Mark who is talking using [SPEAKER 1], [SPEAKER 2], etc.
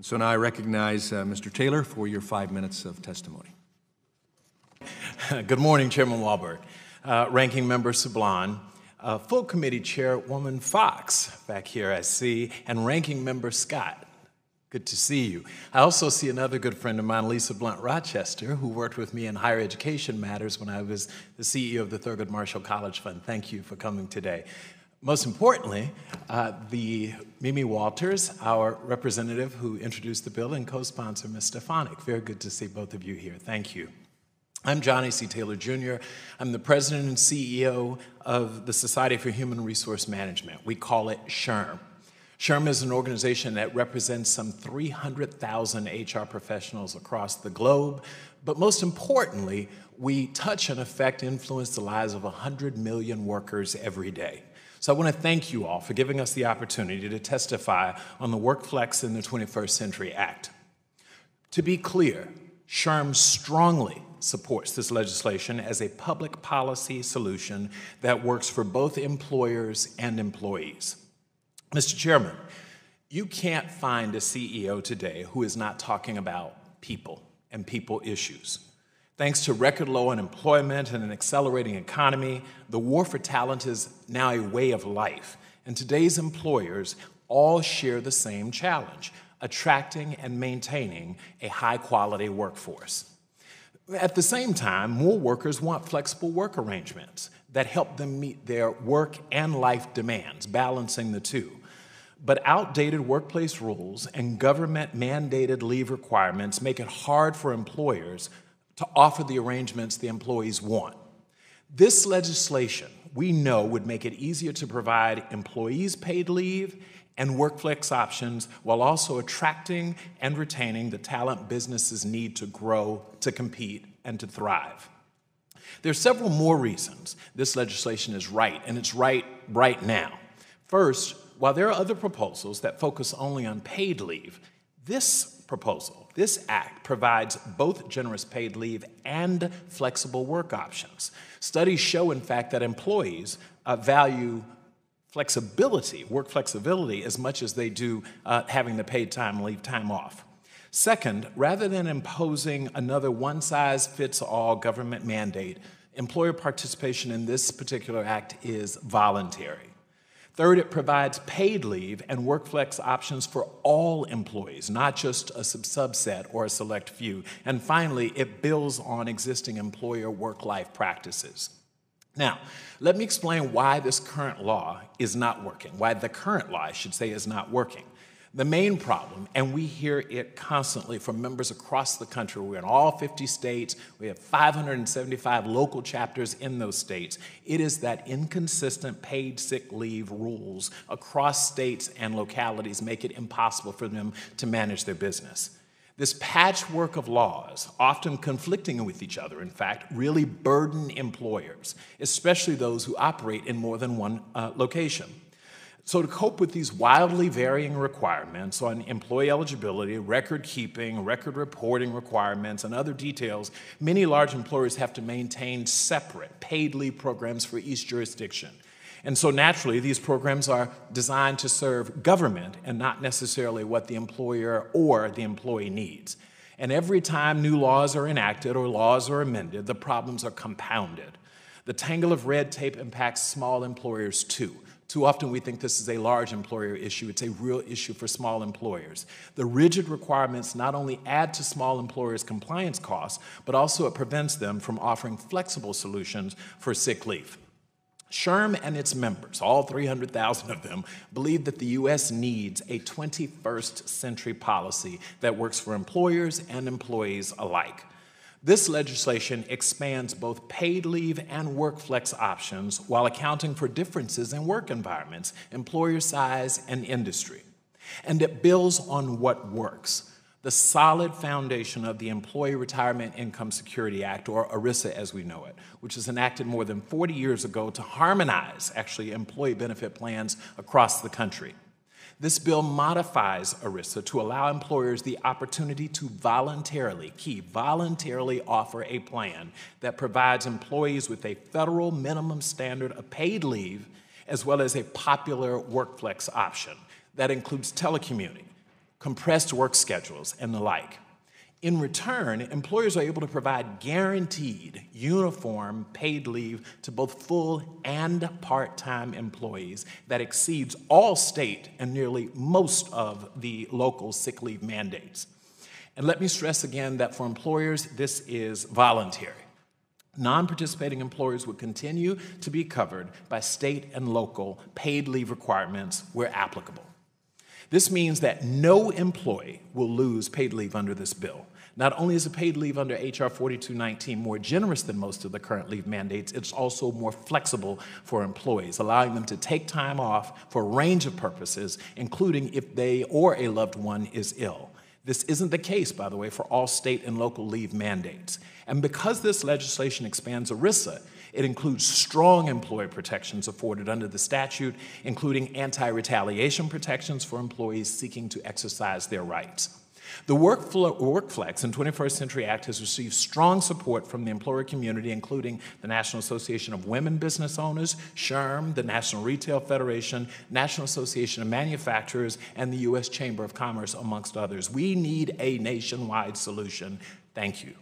[SPEAKER 1] And so now I recognize Mr. Taylor for your 5 minutes of testimony.
[SPEAKER 2] Good morning, Chairman Walberg, Ranking Member Sablon, Full Committee Chairwoman Fox, back here I see, and Ranking Member Scott. Good to see you. I also see another good friend of mine, Lisa Blunt-Rochester, who worked with me in higher education matters when I was the CEO of the Thurgood Marshall College Fund. Thank you for coming today. Most importantly, the Mimi Walters, our representative who introduced the bill, and co-sponsor, Ms. Stefanik. Very good to see both of you here. Thank you. I'm Johnny C. Taylor, Jr. I'm the president and CEO of the Society for Human Resource Management. We call it SHRM. SHRM is an organization that represents some 300,000 HR professionals across the globe, but most importantly, we touch and affect, influence the lives of 100 million workers every day. So I want to thank you all for giving us the opportunity to testify on the Workflex in the 21st Century Act. To be clear, SHRM strongly supports this legislation as a public policy solution that works for both employers and employees. Mr. Chairman, you can't find a CEO today who is not talking about people and people issues. Thanks to record low unemployment and an accelerating economy, the war for talent is now a way of life. And today's employers all share the same challenge: attracting and maintaining a high-quality workforce. At the same time, more workers want flexible work arrangements that help them meet their work and life demands, balancing the two. But outdated workplace rules and government-mandated leave requirements make it hard for employers to offer the arrangements the employees want. This legislation, we know, would make it easier to provide employees paid leave and Workflex options while also attracting and retaining the talent businesses need to grow, to compete, and to thrive. There are several more reasons this legislation is right, and it's right now. First, while there are other proposals that focus only on paid leave, this act provides both generous paid leave and flexible work options. Studies show, in fact, that employees value flexibility, work flexibility, as much as they do having the paid leave time off. Second, rather than imposing another one-size-fits-all government mandate, employer participation in this particular act is voluntary. Third, it provides paid leave and Workflex options for all employees, not just a subset or a select few. And finally, it builds on existing employer work-life practices. Now, let me explain why this current law is not working, why the current law, I should say, is not working. The main problem, and we hear it constantly from members across the country, we're in all 50 states, we have 575 local chapters in those states, it is that inconsistent paid sick leave rules across states and localities make it impossible for them to manage their business. This patchwork of laws, often conflicting with each other, in fact, really burden employers, especially those who operate in more than one location. So to cope with these wildly varying requirements on employee eligibility, record keeping, record reporting requirements, and other details, many large employers have to maintain separate paid leave programs for each jurisdiction. And so naturally, these programs are designed to serve government and not necessarily what the employer or the employee needs. And every time new laws are enacted or laws are amended, the problems are compounded. The tangle of red tape impacts small employers too. Too often we think this is a large employer issue. It's a real issue for small employers. The rigid requirements not only add to small employers' compliance costs, but also it prevents them from offering flexible solutions for sick leave. SHRM and its members, all 300,000 of them, believe that the U.S. needs a 21st century policy that works for employers and employees alike. This legislation expands both paid leave and Workflex options while accounting for differences in work environments, employer size, and industry. And it builds on what works: the solid foundation of the Employee Retirement Income Security Act, or ERISA as we know it, which was enacted more than 40 years ago to harmonize, actually, employee benefit plans across the country. This bill modifies ERISA to allow employers the opportunity to voluntarily offer a plan that provides employees with a federal minimum standard of paid leave, as well as a popular Workflex option that includes telecommuting, compressed work schedules, and the like. In return, employers are able to provide guaranteed, uniform paid leave to both full and part-time employees that exceeds all state and nearly most of the local sick leave mandates. And let me stress again that for employers, this is voluntary. Non-participating employers would continue to be covered by state and local paid leave requirements where applicable. This means that no employee will lose paid leave under this bill. Not only is the paid leave under H.R. 4219 more generous than most of the current leave mandates, it's also more flexible for employees, allowing them to take time off for a range of purposes, including if they or a loved one is ill. This isn't the case, by the way, for all state and local leave mandates. And because this legislation expands ERISA, it includes strong employee protections afforded under the statute, including anti-retaliation protections for employees seeking to exercise their rights. The Workflex and 21st Century Act has received strong support from the employer community, including the National Association of Women Business Owners, SHRM, the National Retail Federation, National Association of Manufacturers, and the U.S. Chamber of Commerce, amongst others. We need a nationwide solution. Thank you.